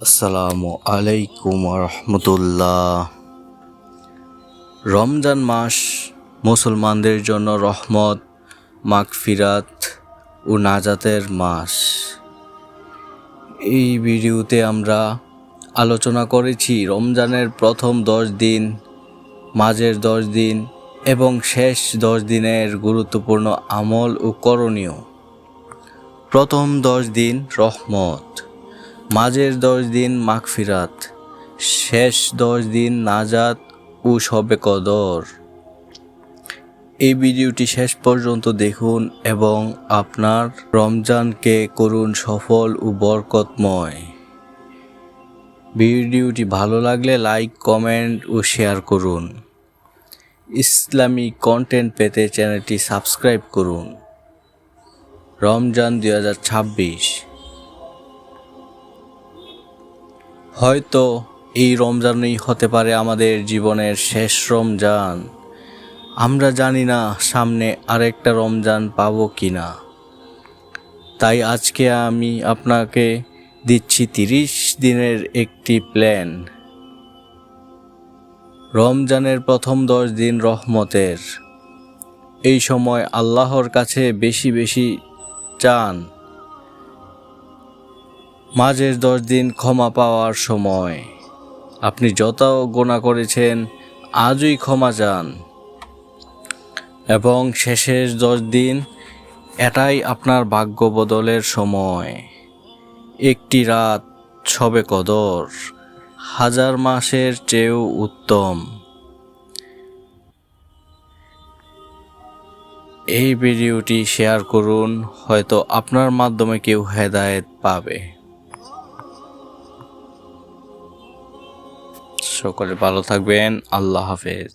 আসসালামু আলাইকুম রহমতুল্লাহ। রমজান মাস মুসলমানদের জন্য রহমত, মাগফিরাত ও নাজাতের মাস। এই ভিডিওতে আমরা আলোচনা করেছি রমজানের প্রথম 10 দিন, মাঝের 10 দিন এবং শেষ 10 দিনের গুরুত্বপূর্ণ আমল ও করণীয়। প্রথম 10 দিন রহমত, মাঝের 10 দিন মাগফিরাত, শেষ 10 দিন নাজাত ও শবে কদর। এই ভিডিওটি শেষ পর্যন্ত দেখুন এবং আপনার রমজানকে করুন সফল ও বরকতময়। ভিডিওটি ভালো লাগলে লাইক, কমেন্ট ও শেয়ার করুন। ইসলামিক কন্টেন্ট পেতে চ্যানেলটি সাবস্ক্রাইব করুন। রমজান 2026। হয়তো এই রমজানই হতে পারে আমাদের জীবনের শেষ রমজান। আমরা জানি না সামনে আরেকটা রমজান পাবো কিনা। তাই আজকে আমি আপনাকে দিচ্ছি 30 দিনের একটি প্ল্যান। রমজানের প্রথম 10 দিন রহমতের। এই সময় আল্লাহর কাছে বেশি বেশি চান। মাঝের 10 দিন ক্ষমা পাওয়ার সময়। আপনি যত গুনাহ করেছেন আজই ক্ষমা চান। এবং শেষের 10 দিন, এটাই আপনার ভাগ্য বদলের সময়। একটি রাত শবে কদর 1000 মাসের চেয়েও উত্তম। এই ভিডিওটি শেয়ার করুন, হয়তো আপনার মাধ্যমে কেউ হেদায়েত পাবে। সকলে ভালো থাকবেন। আল্লাহ হাফেজ।